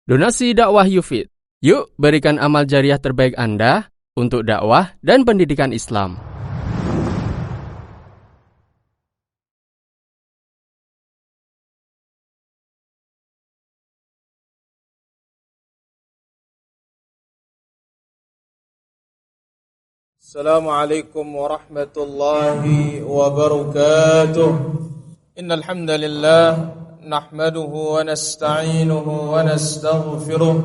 Donasi dakwah Yufid. Yuk berikan amal jariah terbaik Anda untuk dakwah dan pendidikan Islam. Assalamualaikum warahmatullahi wabarakatuh. Innal hamdalillah nahmaduhu wa nasta'inuhu wa nastaghfiruh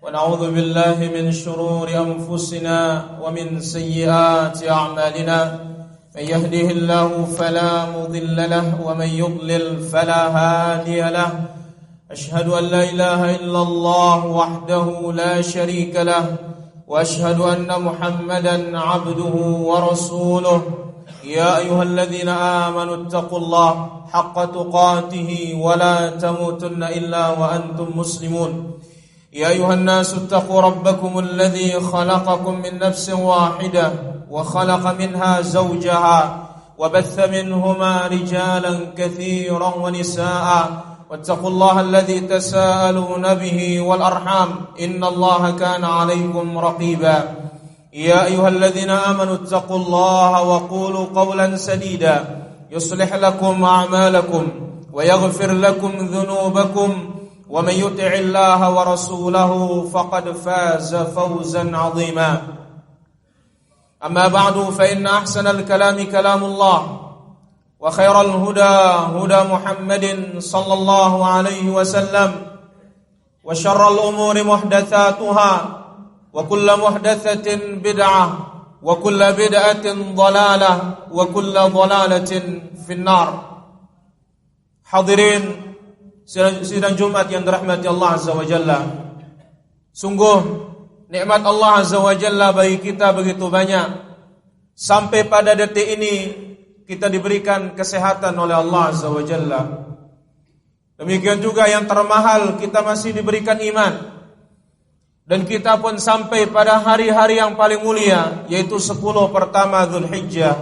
wa na'udzu billahi min shururi anfusina wa min sayyiati a'malina. Man yahdihillahu fala mudilla lahu wa man yudlil fala hadiya lahu. Ashhadu an la ilaha illallah wahdahu la sharika lahu وأشهد أن محمدا عبده ورسوله يا أيها الذين آمنوا اتقوا الله حق تقاته ولا تموتن إلا وأنتم مسلمون يا أيها الناس اتقوا ربكم الذي خلقكم من نفس واحدة وخلق منها زوجها وبث منهما رجالا كثيرا ونساء واتقوا الله الذي تساءلون به والأرحام إن الله كان عليكم رقيبا يا أيها الذين آمنوا اتقوا الله وقولوا قولا سديدا يصلح لكم أعمالكم ويغفر لكم ذنوبكم ومن يطع الله ورسوله فقد فاز فوزا عظيما أما بعد فإن أحسن الكلام كلام الله وخير الهدى هدى محمد صلى الله عليه وسلم وشر الأمور محدثاتها وكل محدثة بدعة وكل بدعة ضلالة وكل ضلالة في النار. Hadirin sidang Jumat yang dirahmati Allah Azza wa Jalla. Sungguh nikmat Allah Azza wa Jalla bagi kita begitu banyak. Sampai pada detik ini kita diberikan kesehatan oleh Allah Azza wa Jalla. Demikian juga yang termahal, kita masih diberikan iman. Dan kita pun sampai pada hari-hari yang paling mulia, yaitu 10 pertama Dzulhijjah.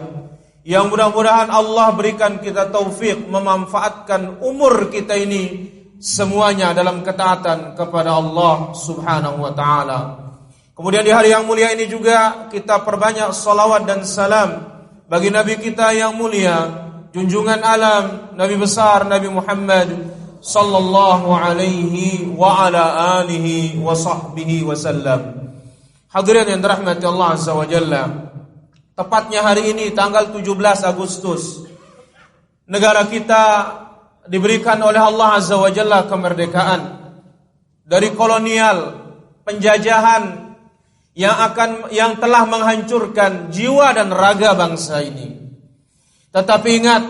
Yang mudah-mudahan Allah berikan kita taufik memanfaatkan umur kita ini semuanya dalam ketaatan kepada Allah Subhanahu wa ta'ala. Kemudian di hari yang mulia ini juga kita perbanyak salawat dan salam bagi Nabi kita yang mulia, junjungan alam, Nabi besar Nabi Muhammad sallallahu alaihi wa ala alihi wa sahbihi wasallam. Hadirin yang dirahmati Allah Azza wa Jalla, tepatnya hari ini tanggal 17 Agustus negara kita diberikan oleh Allah Azza wa Jalla kemerdekaan dari kolonial, penjajahan yang telah menghancurkan jiwa dan raga bangsa ini. Tetapi ingat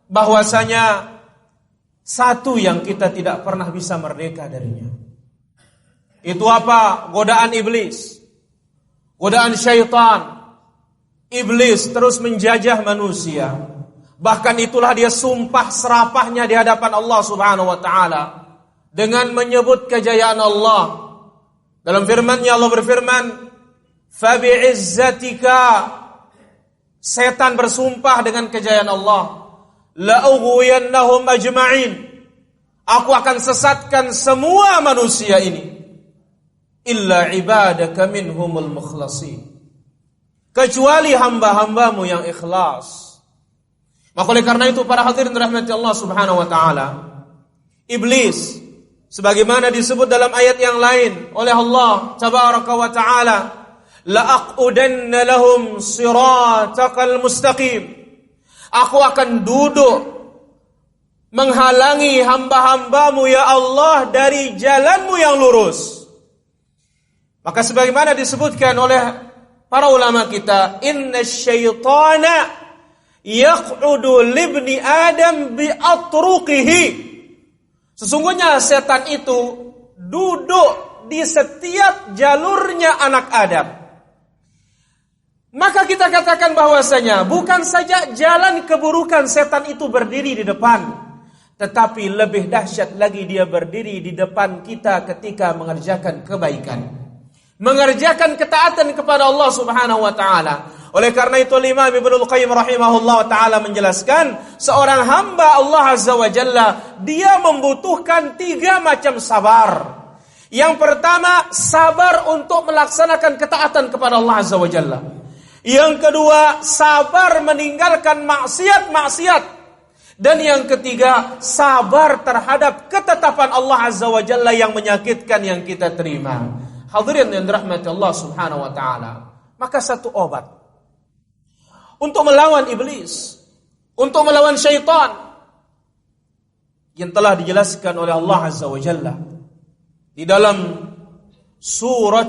bahwasanya satu yang kita tidak pernah bisa merdeka darinya. Itu apa? Godaan iblis, godaan syaitan. Iblis terus menjajah manusia. Bahkan itulah dia sumpah serapahnya di hadapan Allah Subhanahu wa ta'ala dengan menyebut kejayaan Allah. Dalam firman-Nya Allah berfirman, "Fabi'izzatika", setan bersumpah dengan kejayaan Allah, "la'ughwiyannahum ajma'in", aku akan sesatkan semua manusia ini, "illa ibadaka minhumul mukhlasin", kecuali hamba-hambamu yang ikhlas. Maka oleh karena itu para hadirin rahmati Allah Subhanahu wa ta'ala, iblis sebagaimana disebut dalam ayat yang lain oleh Allah Tabaraka wa ta'ala, la'aqudanna lahum siratakal mustaqim, aku akan duduk menghalangi hamba-hambamu ya Allah dari jalanmu yang lurus. Maka sebagaimana disebutkan oleh para ulama kita, inna syaitana yaq'udu libni adam bi'atruqihi, sesungguhnya setan itu duduk di setiap jalurnya anak Adam. Maka kita katakan bahwasanya bukan saja jalan keburukan setan itu berdiri di depan, tetapi lebih dahsyat lagi dia berdiri di depan kita ketika mengerjakan kebaikan, mengerjakan ketaatan kepada Allah Subhanahu wa ta'ala. Oleh karena itu Imam Ibnul Qayyim rahimahullah ta'ala menjelaskan, seorang hamba Allah Azza wa Jalla, dia membutuhkan 3 macam sabar. Yang pertama, sabar untuk melaksanakan ketaatan kepada Allah Azza wa Jalla. Yang kedua, sabar meninggalkan maksiat-maksiat. Dan yang ketiga, sabar terhadap ketetapan Allah Azza wa Jalla yang menyakitkan yang kita terima. Hadirin yang dirahmati Allah Subhanahu wa taala. Maka satu obat untuk melawan iblis, untuk melawan syaitan yang telah dijelaskan oleh Allah Azza wa Jalla di dalam surah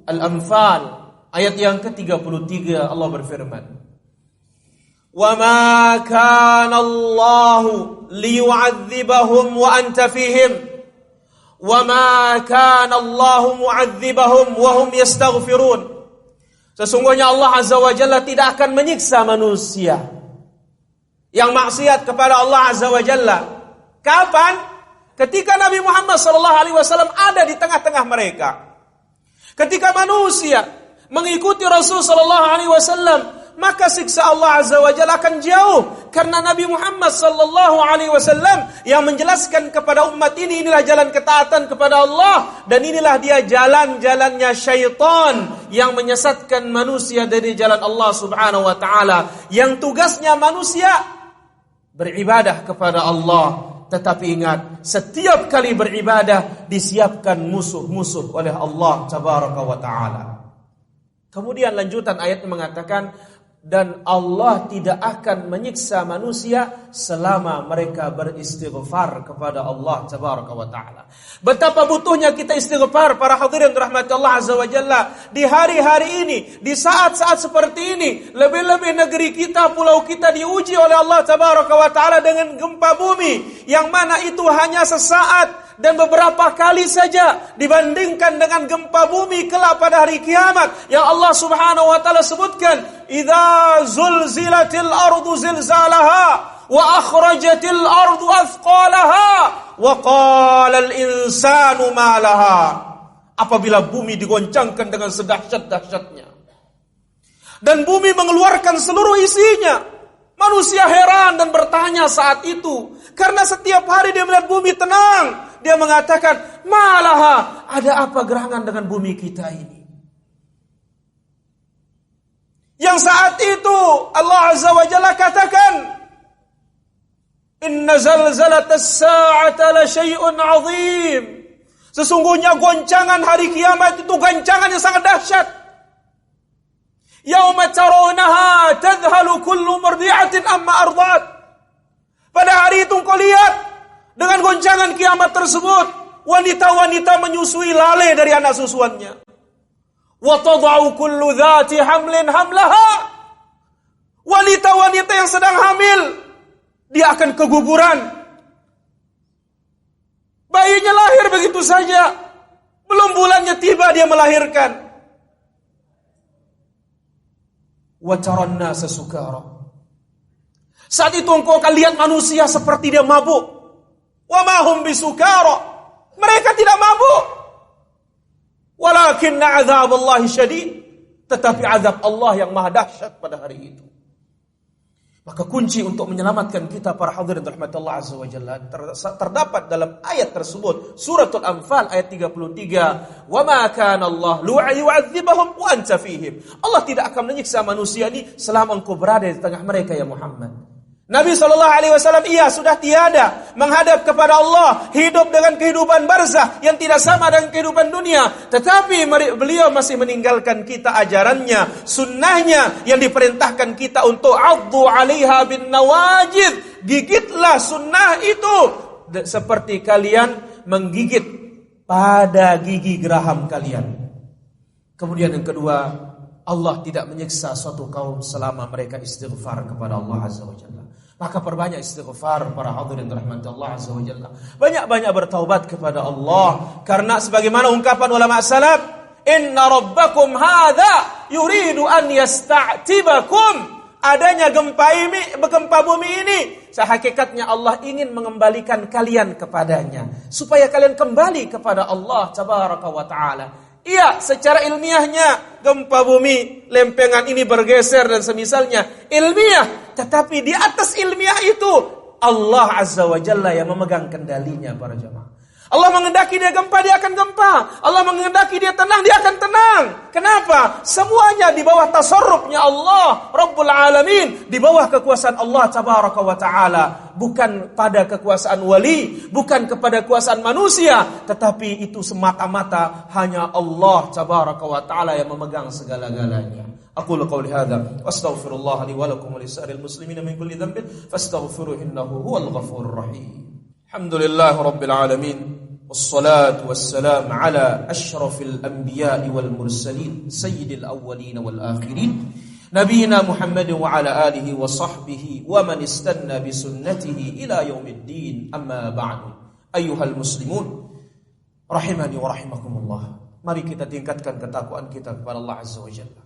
Al-Anfal ayat yang ke-33, Allah berfirman, "Wa ma kana Allah liyu'adzibahum wa anta fihim, wa ma kana Allah mu'adzibahum wa hum yastaghfirun." Sesungguhnya Allah Azza wa Jalla tidak akan menyiksa manusia yang maksiat kepada Allah Azza wa Jalla. Kapan? Ketika Nabi Muhammad SAW ada di tengah-tengah mereka. Ketika manusia mengikuti Rasul SAW, maka siksa Allah Azza wa Jalla akan jauh. Karena Nabi Muhammad SAW yang menjelaskan kepada umat ini, inilah jalan ketaatan kepada Allah. Dan inilah dia jalan-jalannya syaitan yang menyesatkan manusia dari jalan Allah Subhanahu wa ta'ala. Yang tugasnya manusia beribadah kepada Allah. Tetapi ingat, setiap kali beribadah disiapkan musuh-musuh oleh Allah Tabaraka wa ta'ala. Kemudian lanjutan ayatnya mengatakan, dan Allah tidak akan menyiksa manusia selama mereka beristighfar kepada Allah Tabaraka wa ta'ala. Betapa butuhnya kita istighfar para hadirin rahmat Allah Azza wa Jalla di hari-hari ini, di saat-saat seperti ini. Lebih-lebih negeri kita, pulau kita diuji oleh Allah Tabaraka wa ta'ala dengan gempa bumi, yang mana itu hanya sesaat dan beberapa kali saja dibandingkan dengan gempa bumi kelak pada hari kiamat yang Allah Subhanahu wa taala sebutkan, "Idza zulzilatil ardu zilzalaha wa akhrajatil ardu athqalaha wa qala al insanu ma laha." Apabila bumi digoncangkan dengan sedahsyat-dahsyatnya dan bumi mengeluarkan seluruh isinya, manusia heran dan bertanya saat itu, karena setiap hari dia melihat bumi tenang. Dia mengatakan, "Malaha, ada apa gerangan dengan bumi kita ini?" Yang saat itu Allah Azza wa Jalla katakan, "Inna zalzalatas sa'ata la syai'un 'azim." Sesungguhnya goncangan hari kiamat itu goncangan yang sangat dahsyat. "Yauma tarawnaha tadhhalu kullu murdi'atin amma arda'at." Pada hari itu engkau lihat, dengan goncangan kiamat tersebut, wanita-wanita menyusui lalai dari anak susuannya. Wa tad'u kullu dhati hamlin hamlaha. Wanita-wanita yang sedang hamil, dia akan keguguran. Bayinya lahir begitu saja, belum bulannya tiba dia melahirkan. Wa taran nasa sukara. Saat itu engkau akan lihat manusia seperti dia mabuk. Wa ma hum bisukara. Mereka tidak mabuk. Walakinna azaballahi syadid. Tetapi azab Allah yang maha dahsyat pada hari itu. Maka kunci untuk menyelamatkan kita para hadirin rahmatullah azza wa jalla terdapat dalam ayat tersebut, suratul Anfal ayat 33, "Wa ma kana Allah liyu'adzibahum wa anta fihim." Allah tidak akan menyiksa manusia ini selama engkau berada di tengah mereka ya Muhammad. Nabi SAW sudah tiada menghadap kepada Allah, hidup dengan kehidupan barzah yang tidak sama dengan kehidupan dunia. Tetapi beliau masih meninggalkan kita ajarannya, sunnahnya yang diperintahkan kita untuk addu 'alaiha bin nawajid. Gigitlah sunnah itu seperti kalian menggigit pada gigi geraham kalian. Kemudian yang kedua, Allah tidak menyiksa suatu kaum selama mereka istighfar kepada Allah Azza wa Jalla. Maka perbanyak istighfar para hadirin rahmat Allah Azza wa Jalla. Banyak-banyak bertaubat kepada Allah. Karena sebagaimana ungkapan ulama salaf, "Inna rabbakum hadza yuridu an yasta'tibakum." Adanya gempa bumi ini, sehakikatnya Allah ingin mengembalikan kalian kepadanya, supaya kalian kembali kepada Allah Tabaraka wa Ta'ala. Iya, secara ilmiahnya gempa bumi, lempengan ini bergeser dan semisalnya ilmiah. Tetapi di atas ilmiah itu Allah Azza wa Jalla yang memegang kendalinya para jemaah. Allah menghendaki dia gempa, dia akan gempa. Allah menghendaki dia tenang, dia akan tenang. Kenapa? Semuanya di bawah tasarrufnya Allah Rabbul Alamin, di bawah kekuasaan Allah Tabaraka wa Ta'ala. Bukan pada kekuasaan wali, bukan kepada kekuasaan manusia, tetapi itu semata-mata hanya Allah Tabaraka wa Ta'ala yang memegang segala-galanya. Aqulu qawli hadza wastaghfirullah li wa lakum wa lisa'iril muslimina min kulli dhanbin fastaghfiruhu innahu huwal ghafurur rahim. Alhamdulillah rabbil alamin. والصلاة والسلام على أشرف الأنبياء والمرسلين سيد الأولين والآخرين نبينا محمد وعلى آله وصحبه ومن استنى بسنته إلى يوم الدين أما بعد أيها المسلمون رحمني ورحمكم الله. Mari kita tingkatkan ketakwaan kita kepada Allah Azza wa Jalla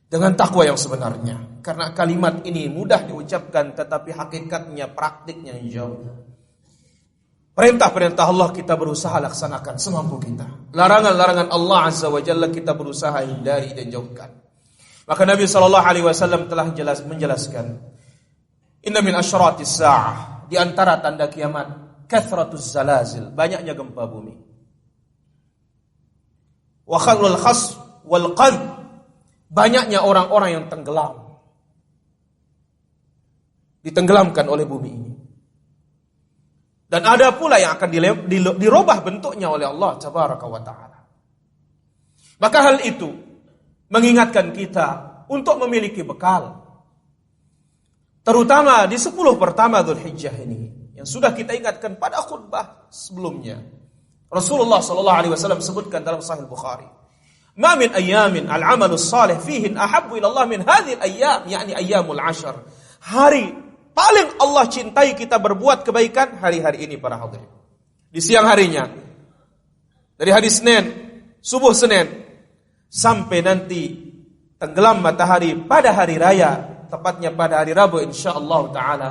dengan takwa yang sebenarnya, karena kalimat ini mudah diucapkan tetapi hakikatnya, praktiknya yang jauh. Perintah-perintah Allah kita berusaha laksanakan semampu kita. Larangan-larangan Allah Azza wa Jalla kita berusaha hindari dan jauhkan. Maka Nabi SAW telah menjelaskan, inna min asyratis sa'ah, di antara tanda kiamat, kathratuz zalazil, banyaknya gempa bumi. Wa khalul khas wal qadh, banyaknya orang-orang yang tenggelam, ditenggelamkan oleh bumi ini. Dan ada pula yang akan dirubah bentuknya oleh Allah Tabaraka wa Ta'ala. Maka hal itu mengingatkan kita untuk memiliki bekal, terutama di 10 pertama Dzulhijjah ini, yang sudah kita ingatkan pada khutbah sebelumnya. Rasulullah SAW sebutkan dalam Sahih Bukhari, ma min ayyamin al-amalus salih fihin ahabbu ila Allah min hadhihi al-ayyam, yakni ayyamul 'ashr. Hari paling Allah cintai kita berbuat kebaikan hari-hari ini para hadirin. Di siang harinya, dari hari Senin, subuh Senin, sampai nanti tenggelam matahari pada hari raya, tepatnya pada hari Rabu insyaallah ta'ala.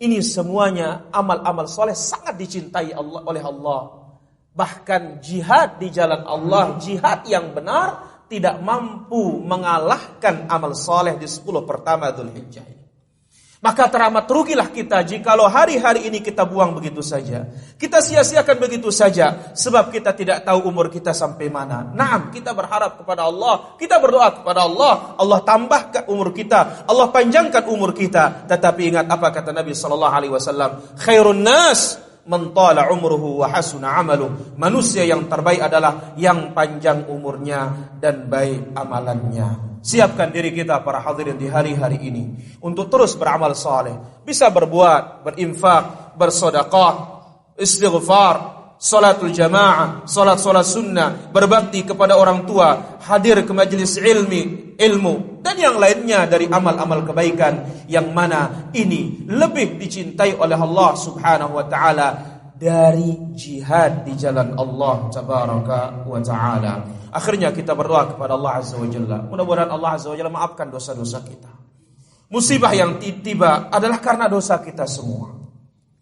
Ini semuanya amal-amal soleh sangat dicintai Allah, oleh Allah. Bahkan jihad di jalan Allah, jihad yang benar, tidak mampu mengalahkan amal soleh di 10 pertama Dzulhijjah. Maka teramat rugilah kita jikalau hari-hari ini kita buang begitu saja. Kita sia-siakan begitu saja, sebab kita tidak tahu umur kita sampai mana. Naam, kita berharap kepada Allah, kita berdoa kepada Allah, Allah tambahkan umur kita, Allah panjangkan umur kita. Tetapi ingat apa kata Nabi SAW, khairun nas man tala umruhu wa hasuna amaluh. Manusia yang terbaik adalah yang panjang umurnya dan baik amalannya. Siapkan diri kita para hadirin di hari-hari ini untuk terus beramal saleh, bisa berbuat, berinfak, bersedekah, istighfar, salatul jamaah, salat-salat sunnah, berbakti kepada orang tua, hadir ke majelis ilmu dan yang lainnya dari amal-amal kebaikan yang mana ini lebih dicintai oleh Allah Subhanahu wa taala dari jihad di jalan Allah Tabaraka wa taala. Akhirnya kita berdoa kepada Allah Azza wa Jalla. Mudah-mudahan Allah Azza wa Jalla maafkan dosa-dosa kita. Musibah yang tiba adalah karena dosa kita semua.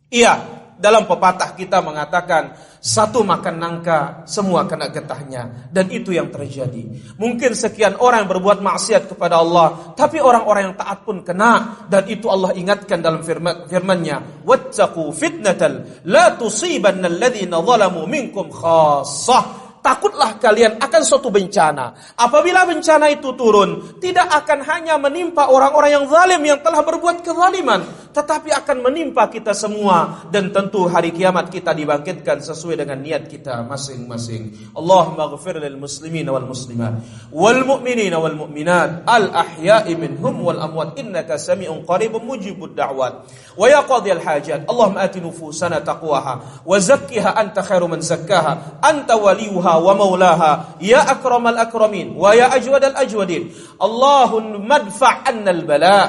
Iya, dalam pepatah kita mengatakan, satu makan nangka, semua kena getahnya. Dan itu yang terjadi. Mungkin sekian orang yang berbuat maksiat kepada Allah, tapi orang-orang yang taat pun kena. Dan itu Allah ingatkan dalam firman-Nya, wattaqu fitnatan la tusibanna alladhina zalamu minkum khassah. Takutlah kalian akan suatu bencana. Apabila bencana itu turun, tidak akan hanya menimpa orang-orang yang zalim yang telah berbuat kezaliman, tetapi akan menimpa kita semua. Dan tentu hari kiamat kita dibangkitkan sesuai dengan niat kita masing-masing. Allahumma ghfir lil muslimin wal muslimat wal mu'minin wal mu'minat al ahya'i minhum wal amwat innaka sami'un qaribun mujibud da'wat wa yaqdil hajat. Allahumma ati nufusana taqwaha wa zakkiha anta khairu man zakkaha anta waliyuha wa maulaha ya akramal akramin wa ya ajwadal ajwadin. Allahumma adfa' anna al bala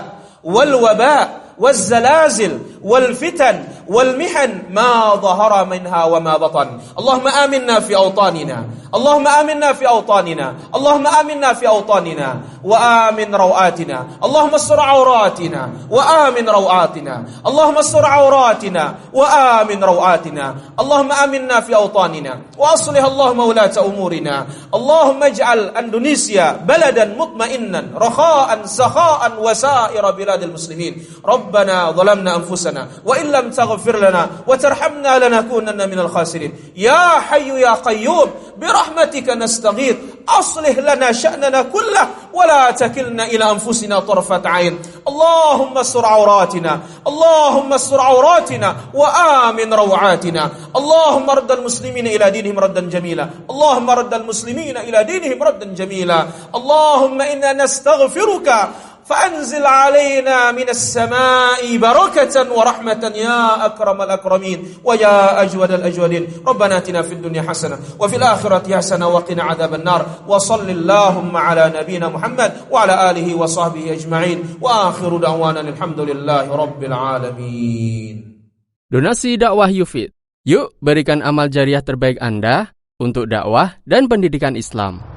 wal waba والزلازل والفتن والمحن ما ظهر منها وما بطن. اللهم آمنا في أوطاننا. Allahumma aminna fi awtanina. Allahumma aminna fi awtanina wa amin rawatina. Allahumma astur auratina wa amin rawatina. Allahumma astur auratina wa amin rawatina. Allahumma aminna fi awtanina wa aslih Allahumma ulata umurina. Allahumma ij'al Indonesia baladan mutmainnan rakha'an sakha'an wa sa'ira biladil muslimin. Rabbana zalamna anfusana wa illam taghfir lana wa tarhamna lanakunanna minal khasirin. Ya hayyu ya qayyum birahmatika nastaghith aslih lana sya'nana kullah wa la takilna ila anfusina tarfat 'ain. Allahumma astur auratina. Allahumma astur auratina wa amin rawatina. Allahumma raddal muslimina ila dinihim raddan jamila. Allahumma raddal muslimina ila dinihim raddan jamila. Allahumma inna nastaghfiruka فأنزل علينا من السماء بركة ورحمة يا أكرم الأكرمين ويا أجود الأجودين. ربنا آتنا في الدنيا حسنة وفي الآخرة حسنة وقنا عذاب النار. وصل اللهم على نبينا محمد وعلى آله وصحبه أجمعين وآخر دعوانا الحمد لله رب العالمين. Donasi dakwah Yufid. Yuk berikan amal jariah terbaik Anda untuk dakwah dan pendidikan Islam.